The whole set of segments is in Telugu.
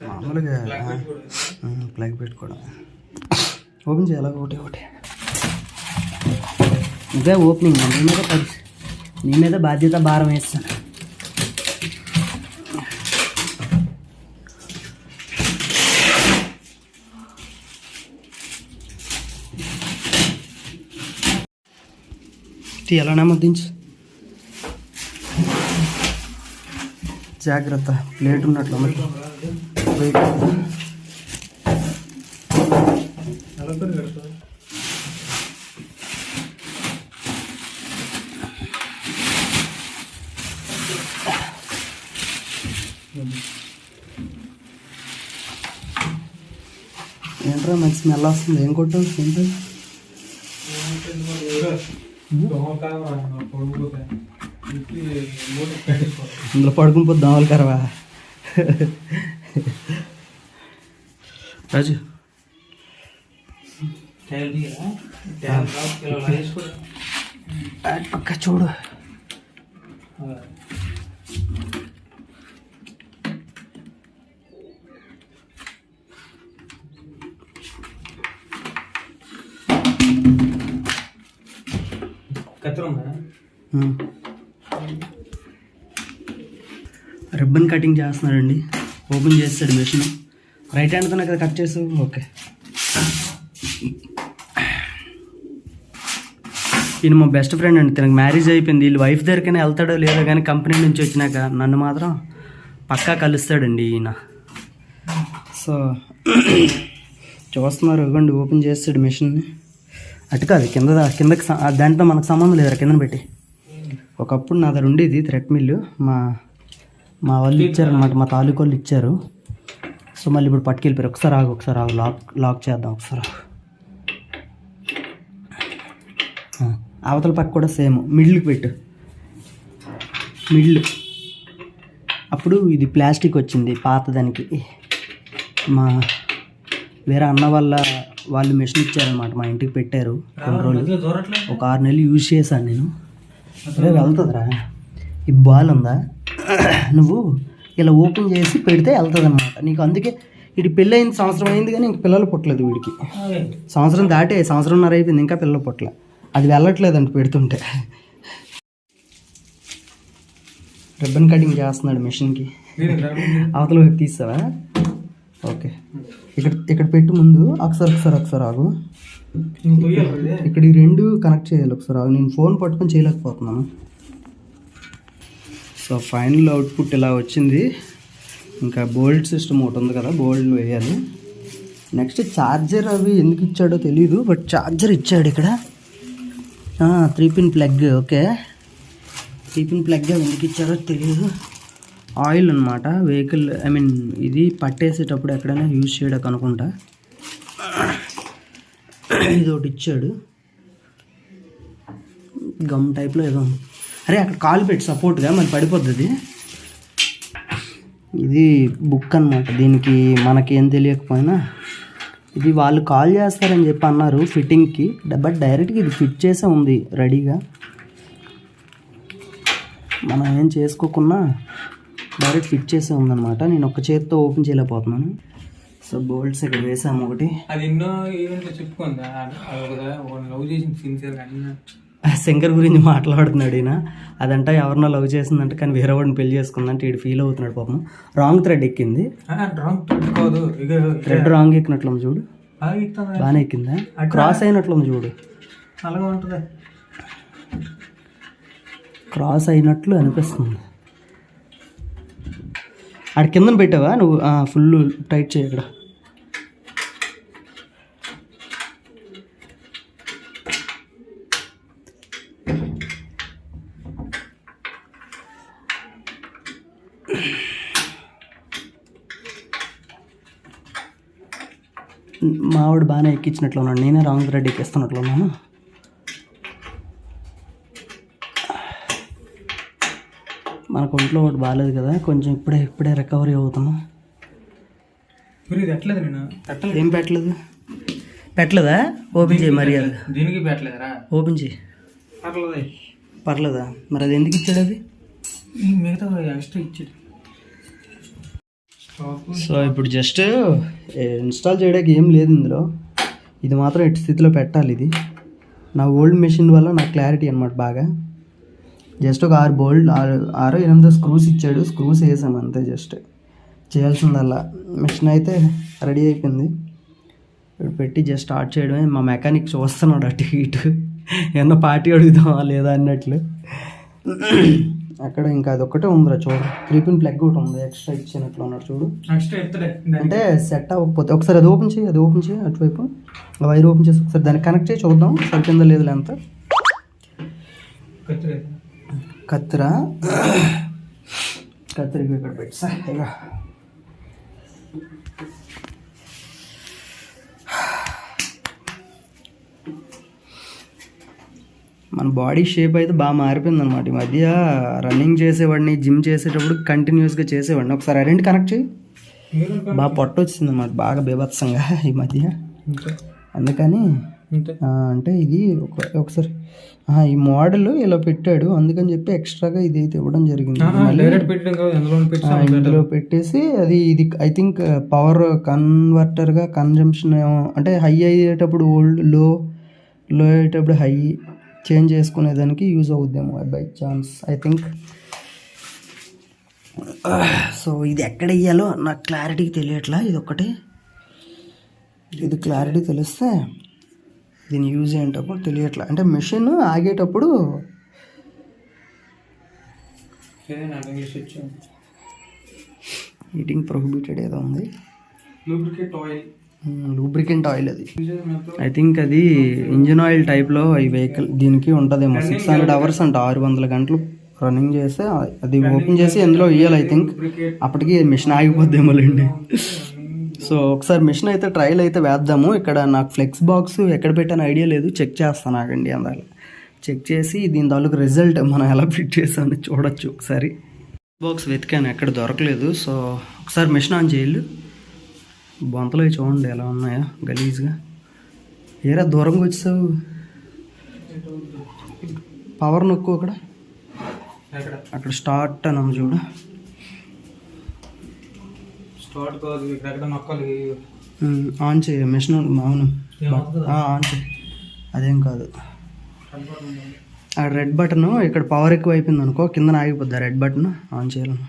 మామూలుగా ప్లగ్ పెట్టుకోవడం. ఓపెన్ చేయాలి ఒకటి ఒకటి. ఇంకా ఓపెనింగ్ నీ మీద బాధ్యత భారం వేస్తాను. తీయాలనే ముద్దించు. జాగ్రత్త, ప్లేట్ ఉన్నట్లు ఏంట్రా మంచి స్మెల్ వస్తుంది. ఏం కొట్టావు? ఏంటి ఇందులో పడుకుని పోద్దు దోమలు కరవా? రాజు పక్క చూడు. రిబ్బన్ కటింగ్ చేస్తున్నాడండి. ఓపెన్ చేస్తాడు మెషిన్. రైట్ హ్యాండ్తో కదా కట్ చేసావు. ఓకే. ఈయన మా బెస్ట్ ఫ్రెండ్ అండి. తనకు మ్యారేజ్ అయిపోయింది. వీళ్ళు వైఫ్ దగ్గరికైనా వెళ్తాడో లేదో కానీ కంపెనీ నుంచి వచ్చినాక నన్ను మాత్రం పక్కా కలుస్తాడండి ఈయన. సో చూస్తున్నారు ఇవ్వండి. ఓపెన్ చేస్తాడు మెషిన్ని. అటు కాదు, కిందకి దాంట్లో మనకు సంబంధం లేదు. కిందన పెట్టి ఒకప్పుడు నా దగ్గర ఉండేది థ్రెడ్ మిల్లు. మా వాళ్ళు ఇచ్చారనమాట, మా తాలూకు వాళ్ళు ఇచ్చారు. సో మళ్ళీ ఇప్పుడు పట్టుకెళ్ళిపోయారు. ఒకసారి ఆగు లాక్ చేద్దాం. ఒకసారి అవతల పక్క కూడా సేమ్ మిడిల్కి పెట్టు. మిడిల్ అప్పుడు ఇది ప్లాస్టిక్ వచ్చింది పాతదానికి. మా వేరే అన్న వాళ్ళు మెషిన్ ఇచ్చారనమాట, మా ఇంటికి పెట్టారు. కొన్ని రోజులు ఒక 6 నెలలు యూజ్ చేశాను నేను. అదే వెళ్తుందిరా. ఈ బాల్ ఉందా, నువ్వు ఇలా ఓపెన్ చేసి పెడితే వెళ్తుంది అనమాట నీకు. అందుకే వీడి పెళ్ళి అయింది, సంవత్సరం అయింది కానీ ఇంక పిల్లలు పుట్టలేదు వీడికి. సంవత్సరం దాటే 1.5 అయిపోయింది, ఇంకా పిల్లలు పుట్టలే. అది వెళ్ళట్లేదంట పెడుతుంటే. రిబ్బన్ కటింగ్ చేస్తున్నాడు మెషిన్కి. అవతల వైపు తీసావా? ఓకే. ఇక్కడ పెట్టు ముందు. ఒకసారి ఆగు. ఇక్కడ ఈ 2 కనెక్ట్ చేయాలి. ఒకసారి ఆగు. నేను ఫోన్ పట్టుకొని చేయలేకపోతున్నాను. సో ఫైనల్ అవుట్పుట్ ఇలా వచ్చింది. ఇంకా బోల్ట్ సిస్టమ్ ఒకటి ఉంది కదా, బోల్ట్ వేయాలి. నెక్స్ట్ ఛార్జర్ అవి ఎందుకు ఇచ్చాడో తెలీదు, బట్ ఛార్జర్ ఇచ్చాడు ఇక్కడ. 3 pin plug. Okay, 3 pin plug ఎందుకు ఇచ్చారో తెలియదు. ఆయిల్ అనమాట, వెహికల్ ఇది పట్టేసేటప్పుడు ఎక్కడైనా యూజ్ చేయడానికి అనుకుంటా. ఇది ఒకటి ఇచ్చాడు, గమ్ టైప్లో ఏదో. అరే అక్కడ కాలు పెట్టి సపోర్ట్గా మరి పడిపోద్ది. ఇది బుక్ అనమాట. దీనికి మనకి ఏం తెలియకపోయినా ఇది వాళ్ళు కాల్ చేస్తారని చెప్పి అన్నారు ఫిట్టింగ్కి. బట్ డైరెక్ట్గా ఇది ఫిట్ చేసే ఉంది రెడీగా. మనం ఏం చేసుకోకున్నా డైరెక్ట్ ఫిట్ చేసే ఉందన్నమాట. నేను ఒక చేతితో ఓపెన్ చేయలేకపోతున్నాను. సో బోల్ట్స్ ఇక్కడ వేసాము ఒకటి. అది ఎన్నో ఈవెంట్లో చెప్పుకుందా లవ్ చేసిన శంకర్ గురించి మాట్లాడుతున్నాడు ఈయన. అదంట ఎవరినో లవ్ చేసిందంట కానీ వేరే వాడిని పెళ్లి చేసుకుందంటే వీడు ఫీల్ అవుతున్నాడు పాపం. రాంగ్ థ్రెడ్ ఎక్కింది. థ్రెడ్ రాంగ్ ఎక్కినట్లు ఉంది చూడు. బాగానే ఎక్కిందా? క్రాస్ అయినట్లుంది చూడు. అలాగే ఉంటుంది, క్రాస్ అయినట్లు అనిపిస్తుంది. అక్కడ కిందన పెట్టావా నువ్వు? ఫుల్ టైట్ చేయి ఇక్కడ. మావాడు బాగానే ఎక్కించినట్లు ఉన్నాడు, నేనే రాంగ్ థ్రెడ్ ఎక్కిస్తున్నట్లు ఉన్నాను. మనకు ఒంట్లో ఒకటి బాగాలేదు కదా, కొంచెం ఇప్పుడే రికవరీ అవుతున్నాం. ఏం పెట్టలేదా? ఓపెన్ చేయి మరి. అది దీనికి పెట్టలేదా? ఓపెన్ చేయి. పర్లేదా? మరి అది ఎందుకు ఇచ్చాడు? అది మిగతా ఎక్స్ట్రా ఇచ్చాడు. సో ఇప్పుడు జస్ట్ ఇన్స్టాల్ చేయడానికి ఏం లేదు ఇందులో. ఇది మాత్రం ఎట్టి స్థితిలో పెట్టాలి. ఇది నా ఓల్డ్ మెషిన్ వల్ల నాకు క్లారిటీ అనమాట బాగా. జస్ట్ ఒక 6-8 స్క్రూస్ ఇచ్చాడు, స్క్రూస్ వేసాం అంతే. జస్ట్ చేయాల్సిందల్లా. మెషిన్ అయితే రెడీ అయిపోయింది. ఇప్పుడు పెట్టి జస్ట్ స్టార్ట్ చేయడమే. మా మెకానిక్ చూస్తున్నాడు అటు ఇటు, ఏమన్నా పార్టీ అడుగుదామా లేదా అన్నట్లు. అక్కడ ఇంకా అదొక్కటే ఉందిరా చూడు, 3-pin ప్లగ్ ఒకటి ఉంది ఎక్స్ట్రా ఇచ్చినట్లు ఉన్నాడు చూడు. అంటే సెట్ అవ్వకపోతే ఒకసారి అది ఓపెన్ చేయి అటువైపు వైర్ ఓపెన్ చేసి ఒకసారి దాన్ని కనెక్ట్ చేసి చూద్దాం సరిపోయిందా లేదు ఎంత. కత్తిరా కత్తిరికి ఇక్కడ పెట్టి ఇక మన బాడీ షేప్ అయితే బాగా మారిపోయింది అనమాట. ఈ మధ్య రన్నింగ్ చేసేవాడిని, జిమ్ చేసేటప్పుడు కంటిన్యూస్గా చేసేవాడిని. ఒకసారి ఆ రెండు కనెక్ట్ చేయి. బాగా పొట్ట వచ్చింది అనమాట బాగా బీభత్సంగా ఈ మధ్య. అందుకని అంటే ఇది ఒకసారి ఈ మోడల్ ఇలా పెట్టాడు, అందుకని చెప్పి ఎక్స్ట్రాగా ఇది అయితే ఇవ్వడం జరిగింది. ఇందులో పెట్టేసి ఇది ఐ థింక్ పవర్ కన్వర్టర్గా కన్జంప్షన్ అంటే హై అయ్యేటప్పుడు లో అయ్యేటప్పుడు హై చేంజ్ చేసుకునేదానికి యూజ్ అవుద్దేమో by chance I think. So ఇది ఎక్కడ వేయాలో నాకు క్లారిటీకి తెలియట్లా. ఇది క్లారిటీ తెలిస్తే దీన్ని యూజ్ అయ్యేటప్పుడు తెలియట్లా. అంటే మెషిన్ ఆగేటప్పుడు హీటింగ్ ప్రొహిబిటెడ్ ఏదో ఉంది, లూబ్రికెంట్ ఆయిల్ అది. ఐ థింక్ అది ఇంజిన్ ఆయిల్ టైప్లో ఈ వెహికల్ దీనికి ఉంటుందేమో. 600 hours అంట, 600 గంటలు రన్నింగ్ చేస్తే అది ఓపెన్ చేసి ఎందులో వేయాలి. ఐ థింక్ అప్పటికి మిషన్ ఆగిపోద్దేమోలేండి. సో ఒకసారి మిషన్ అయితే ట్రయల్ అయితే వేద్దాము. ఇక్కడ నాకు ఫ్లెక్స్ బాక్స్ ఎక్కడ పెట్టాను ఐడియా లేదు, చెక్ చేస్తాను ఆగండి. అందులో చెక్ చేసి దీని తాలూకు రిజల్ట్ మనం ఎలా ఫిట్ చేసామని చూడొచ్చు. ఒకసారి బాక్స్ వెతికాను ఎక్కడ దొరకలేదు. సో ఒకసారి మిషన్ ఆన్ చేయాలి. బొంతలు చూడండి ఎలా ఉన్నాయో గలీజ్గా. ఏరా దూరంగా వచ్చావు, పవర్ నొక్కు అక్కడ స్టార్ట్ అన్నాము చూడు. ఆన్ చేయ మిషన్. అవును ఆన్ చేయి, అదేం కాదు. ఆ రెడ్ బటన్ ఇక్కడ పవర్ ఎక్కువ అయిపోయింది అనుకో, కింద ఆగిపోద్ది రెడ్ బటన్ ఆన్ చేయాలను.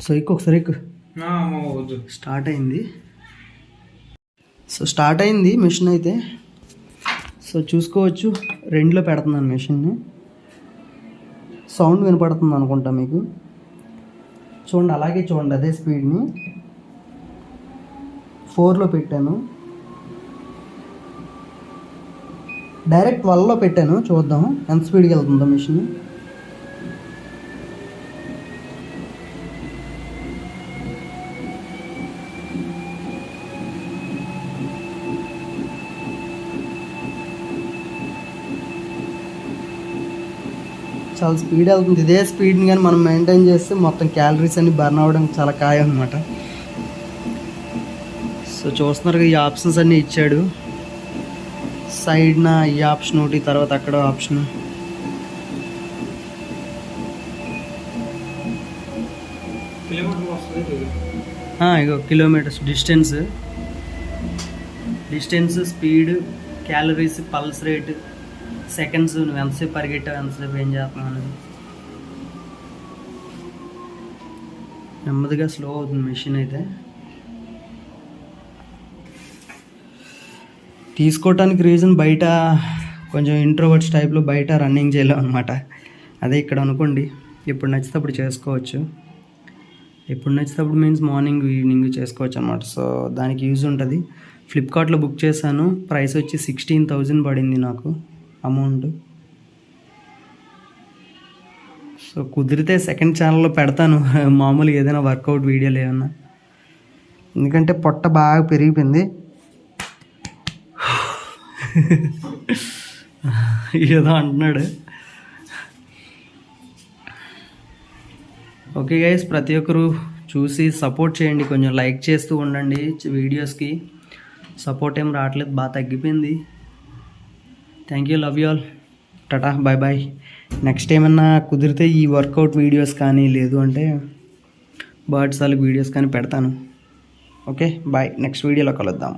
సో ఒకసారి స్టార్ట్ అయింది. సో స్టార్ట్ అయింది మిషన్ అయితే. సో చూసుకోవచ్చు, 2లో పెడుతున్నాను మిషన్ని. సౌండ్ వినపడుతుంది అనుకుంటా మీకు. చూడండి, అలాగే చూడండి అదే స్పీడ్ని 4లో పెట్టాను. డైరెక్ట్ 12లో పెట్టాను. చూద్దాం ఎంత స్పీడ్కి వెళ్తుందో మిషన్. చాలా స్పీడ్ వెళ్తుంది. ఇదే స్పీడ్ని కానీ మనం మెయింటైన్ చేస్తే మొత్తం క్యాలరీస్ అన్ని బర్న్ అవ్వడం చాలా ఖాయం అనమాట. సో చూస్తున్నారు ఈ ఆప్షన్స్ అన్నీ ఇచ్చాడు. సైడ్న ఈ ఆప్షన్ ఒకటి, తర్వాత అక్కడ ఆప్షన్. ఇగో kilometres, distance, speed, calories, pulse rate, seconds, నువ్వు ఎంతసేపు పరిగెట్టావు, ఎంతసేపు ఏం చేస్తున్నావు అనేది. నెమ్మదిగా స్లో అవుతుంది మెషిన్ అయితే. తీసుకోవటానికి రీజన్ బయట కొంచెం ఇంట్రోవర్ట్స్ టైప్లో బయట రన్నింగ్ చేయలేం అనమాట. అదే ఇక్కడ అనుకోండి, ఎప్పుడు నచ్చితే అప్పుడు చేసుకోవచ్చు. ఎప్పుడు నచ్చితే అప్పుడు మీన్స్ మార్నింగ్ ఈవినింగ్ చేసుకోవచ్చు అనమాట. సో దానికి యూజ్ ఉంటుంది. ఫ్లిప్కార్ట్లో బుక్ చేశాను, ప్రైస్ వచ్చి 16,000 పడింది నాకు అమౌంట్. సో కుదిరితే సెకండ్ ఛానల్లో పెడతాను మామూలుగా ఏదైనా వర్కౌట్ వీడియోలు ఏమన్నా, ఎందుకంటే పొట్ట బాగా పెరిగిపోయింది. ఏదో అంటున్నాడు. ఓకే గైస్, ప్రతి ఒక్కరు చూసి సపోర్ట్ చేయండి, కొంచెం లైక్ చేస్తూ ఉండండి వీడియోస్కి. సపోర్ట్ ఏం రావట్లేదు, బాగా తగ్గిపోయింది. Thank you, love you all, tata, bye bye. Next ఏమన్నా కుదిరితే ఈ వర్కౌట్ వీడియోస్ కానీ లేదు అంటే బర్డ్స్ వాళ్ళకి వీడియోస్ కానీ పెడతాను. ఓకే బాయ్, నెక్స్ట్ వీడియోలో కలుద్దాం.